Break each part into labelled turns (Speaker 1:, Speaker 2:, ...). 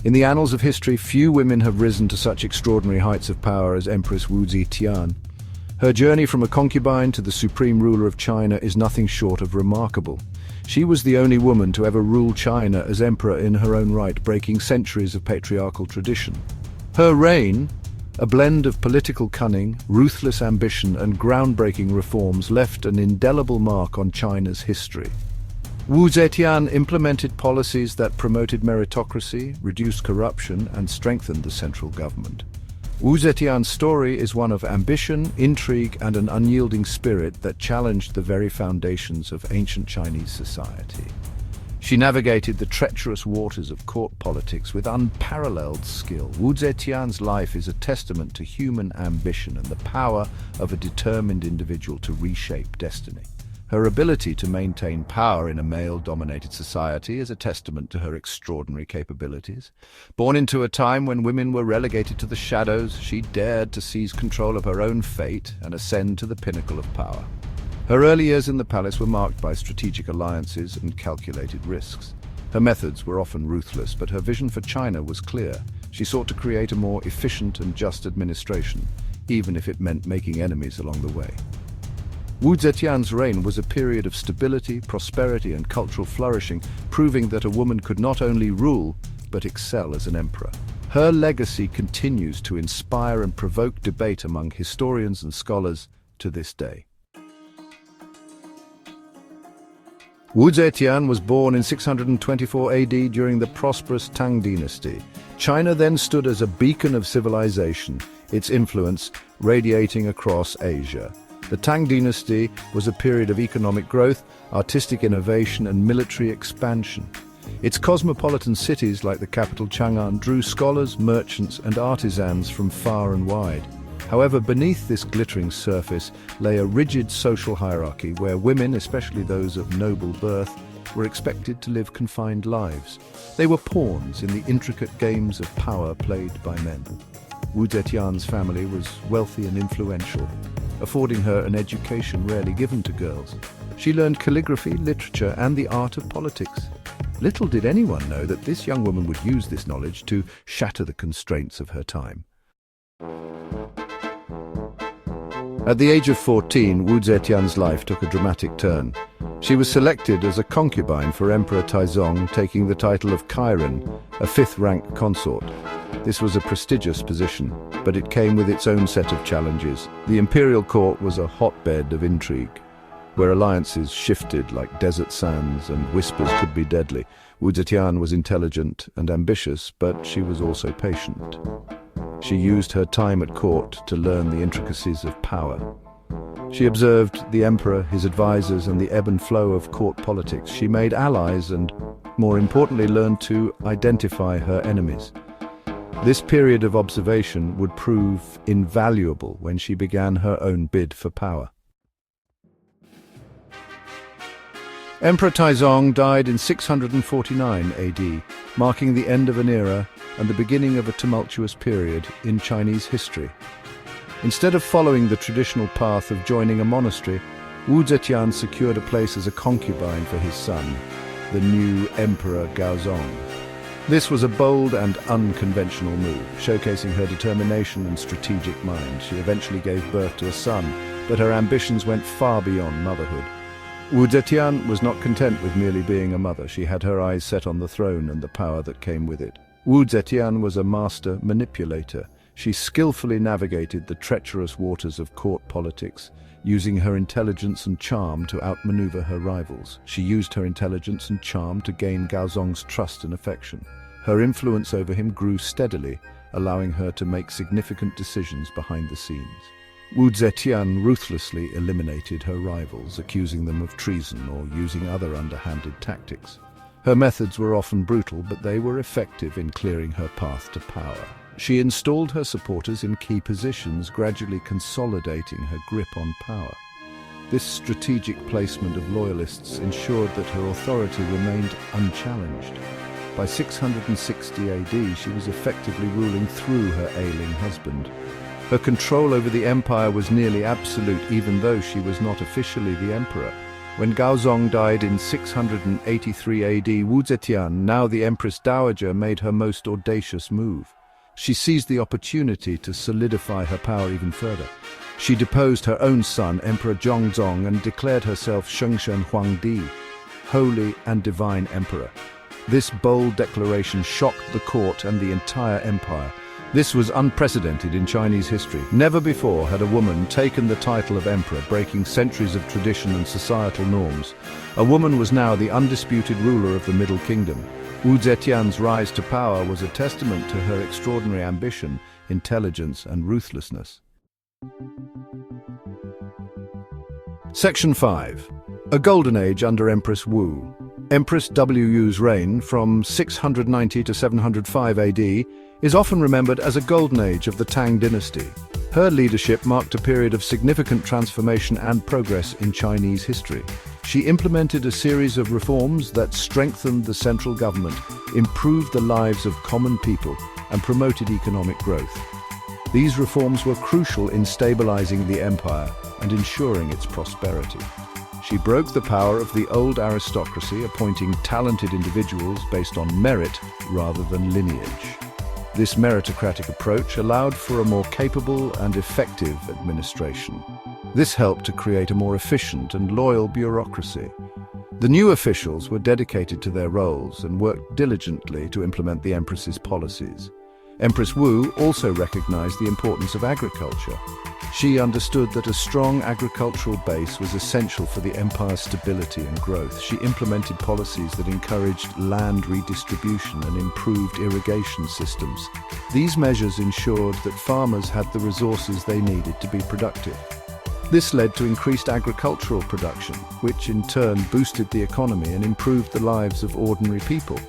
Speaker 1: In the annals of history, few women have risen to such extraordinary heights of power as Empress Wu Zetian. Her journey from a concubine to the supreme ruler of China is nothing short of remarkable. She was the only woman to ever rule China as emperor in her own right, breaking centuries of patriarchal tradition. Her reign, a blend of political cunning, ruthless ambition, and groundbreaking reforms, left an indelible mark on China's history. Wu Zetian implemented policies that promoted meritocracy, reduced corruption, and strengthened the central government. Wu Zetian's story is one of ambition, intrigue, and an unyielding spirit that challenged the very foundations of ancient Chinese society. She navigated the treacherous waters of court politics with unparalleled skill. Wu Zetian's life is a testament to human ambition and the power of a determined individual to reshape destiny. Her ability to maintain power in a male-dominated society is a testament to her extraordinary capabilities. Born into a time when women were relegated to the shadows, she dared to seize control of her own fate and ascend to the pinnacle of power. Her early years in the palace were marked by strategic alliances and calculated risks. Her methods were often ruthless, but her vision for China was clear. She sought to create a more efficient and just administration, even if it meant making enemies along the way. Wu Zetian's reign was a period of stability, prosperity, and cultural flourishing, proving that a woman could not only rule, but excel as an emperor. Her legacy continues to inspire and provoke debate among historians and scholars to this day. Wu Zetian was born in 624 AD during the prosperous Tang Dynasty. China then stood as a beacon of civilization, its influence radiating across Asia. The Tang Dynasty was a period of economic growth, artistic innovation, and military expansion. Its cosmopolitan cities, like the capital Chang'an, drew scholars, merchants, and artisans from far and wide. However, beneath this glittering surface lay a rigid social hierarchy where women, especially those of noble birth, were expected to live confined lives. They were pawns in the intricate games of power played by men. Wu Zetian's family was wealthy and influential, affording her an education rarely given to girls. She learned calligraphy, literature, and the art of politics. Little did anyone know that this young woman would use this knowledge to shatter the constraints of her time. At the age of 14, Wu Zetian's life took a dramatic turn. She was selected as a concubine for Emperor Taizong, taking the title of tyrant, a fifth-rank consort. This was a prestigious position, but it came with its own set of challenges. The imperial court was a hotbed of intrigue, where alliances shifted like desert sands and whispers could be deadly. Wu Zetian was intelligent and ambitious, but she was also patient. She used her time at court to learn the intricacies of power. She observed the emperor, his advisors, and the ebb and flow of court politics. She made allies and, more importantly, learned to identify her enemies. This period of observation would prove invaluable when she began her own bid for power. Emperor Taizong died in 649 AD, marking the end of an era and the beginning of a tumultuous period in Chinese history. Instead of following the traditional path of joining a monastery, Wu Zetian secured a place as a concubine for his son, the new Emperor Gaozong. This was a bold and unconventional move, showcasing her determination and strategic mind. She eventually gave birth to a son, but her ambitions went far beyond motherhood. Wu Zetian was not content with merely being a mother. She had her eyes set on the throne and the power that came with it. Wu Zetian was a master manipulator. She skillfully navigated the treacherous waters of court politics, using her intelligence and charm to outmaneuver her rivals. She used her intelligence and charm to gain Gaozong's trust and affection. Her influence over him grew steadily, allowing her to make significant decisions behind the scenes. Wu Zetian ruthlessly eliminated her rivals, accusing them of treason or using other underhanded tactics. Her methods were often brutal, but they were effective in clearing her path to power. She installed her supporters in key positions, gradually consolidating her grip on power. This strategic placement of loyalists ensured that her authority remained unchallenged. By 660 AD, she was effectively ruling through her ailing husband. Her control over the empire was nearly absolute, even though she was not officially the emperor. When Gaozong died in 683 AD, Wu Zetian, now the Empress Dowager, made her most audacious move. She seized the opportunity to solidify her power even further. She deposed her own son, Emperor Zhongzong, and declared herself Shengshen Huangdi, Holy and Divine Emperor. This bold declaration shocked the court and the entire empire. This was unprecedented in Chinese history. Never before had a woman taken the title of emperor, breaking centuries of tradition and societal norms. A woman was now the undisputed ruler of the Middle Kingdom. Wu Zetian's rise to power was a testament to her extraordinary ambition, intelligence, and ruthlessness. Section 5. A Golden Age under Empress Wu. Empress Wu's reign from 690 to 705 AD is often remembered as a golden age of the Tang Dynasty. Her leadership marked a period of significant transformation and progress in Chinese history. She implemented a series of reforms that strengthened the central government, improved the lives of common people, and promoted economic growth. These reforms were crucial in stabilizing the empire and ensuring its prosperity. She broke the power of the old aristocracy, appointing talented individuals based on merit rather than lineage. This meritocratic approach allowed for a more capable and effective administration. This helped to create a more efficient and loyal bureaucracy. The new officials were dedicated to their roles and worked diligently to implement the Empress's policies. Empress Wu also recognized the importance of agriculture. She understood that a strong agricultural base was essential for the empire's stability and growth. She implemented policies that encouraged land redistribution and improved irrigation systems. These measures ensured that farmers had the resources they needed to be productive. This led to increased agricultural production, which in turn boosted the economy and improved the lives of ordinary people.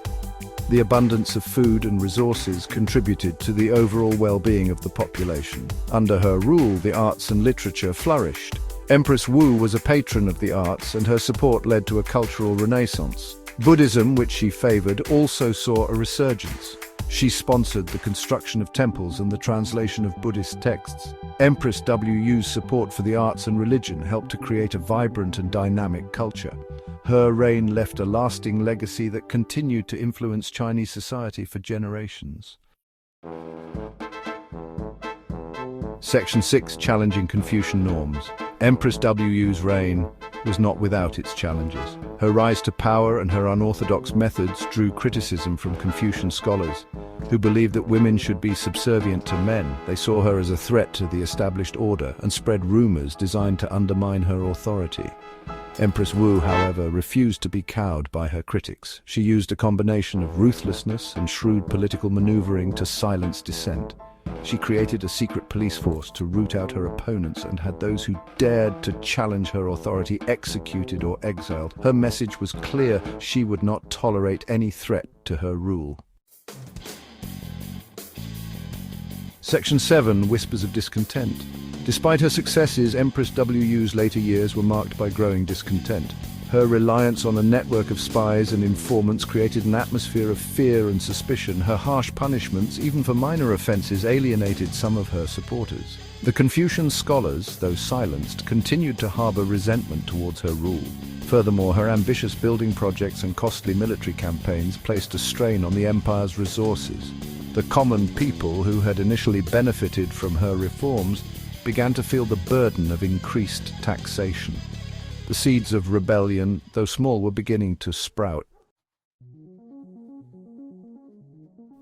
Speaker 1: The abundance of food and resources contributed to the overall well-being of the population. Under her rule, the arts and literature flourished. Empress Wu was a patron of the arts, and her support led to a cultural renaissance. Buddhism, which she favored, also saw a resurgence. She sponsored the construction of temples and the translation of Buddhist texts. Empress Wu's support for the arts and religion helped to create a vibrant and dynamic culture. Her reign left a lasting legacy that continued to influence Chinese society for generations. Section 6. Challenging Confucian norms. Empress Wu's reign was not without its challenges. Her rise to power and her unorthodox methods drew criticism from Confucian scholars, who believed that women should be subservient to men. They saw her as a threat to the established order and spread rumors designed to undermine her authority. Empress Wu, however, refused to be cowed by her critics. She used a combination of ruthlessness and shrewd political maneuvering to silence dissent. She created a secret police force to root out her opponents and had those who dared to challenge her authority executed or exiled. Her message was clear: she would not tolerate any threat to her rule. Section 7. Whispers of discontent. Despite her successes, Empress Wu's later years were marked by growing discontent. Her reliance on a network of spies and informants created an atmosphere of fear and suspicion. Her harsh punishments, even for minor offenses, alienated some of her supporters. The Confucian scholars, though silenced, continued to harbor resentment towards her rule. Furthermore, her ambitious building projects and costly military campaigns placed a strain on the empire's resources. The common people, who had initially benefited from her reforms, began to feel the burden of increased taxation. The seeds of rebellion, though small, were beginning to sprout.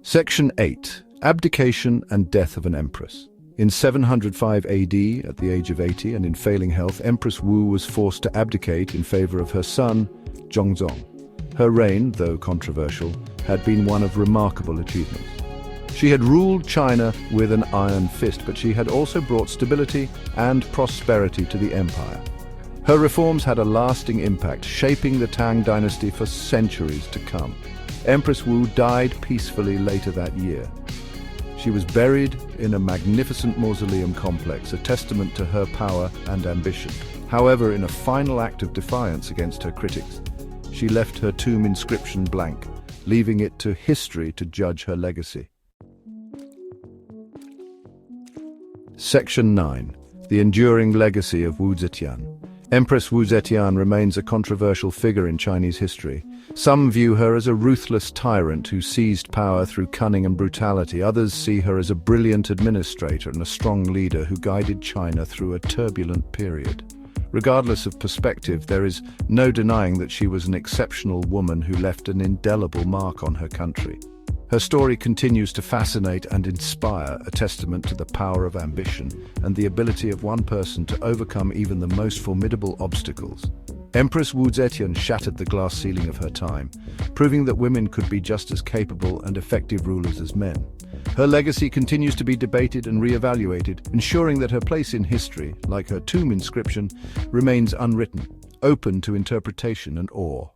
Speaker 1: Section 8. Abdication and Death of an Empress. In 705 AD, at the age of 80 and in failing health, Empress Wu was forced to abdicate in favor of her son, Zhongzong. Her reign, though controversial, had been one of remarkable achievements. She had ruled China with an iron fist, but she had also brought stability and prosperity to the empire. Her reforms had a lasting impact, shaping the Tang Dynasty for centuries to come. Empress Wu died peacefully later that year. She was buried in a magnificent mausoleum complex, a testament to her power and ambition. However, in a final act of defiance against her critics, she left her tomb inscription blank, leaving it to history to judge her legacy. Section 9. The enduring legacy of Wu Zetian. Empress Wu Zetian remains a controversial figure in Chinese history. Some view her as a ruthless tyrant who seized power through cunning and brutality. Others see her as a brilliant administrator and a strong leader who guided China through a turbulent period. Regardless of perspective, there is no denying that she was an exceptional woman who left an indelible mark on her country. Her story continues to fascinate and inspire, a testament to the power of ambition and the ability of one person to overcome even the most formidable obstacles. Empress Wu Zetian shattered the glass ceiling of her time, proving that women could be just as capable and effective rulers as men. Her legacy continues to be debated and re-evaluated, ensuring that her place in history, like her tomb inscription, remains unwritten, open to interpretation and awe.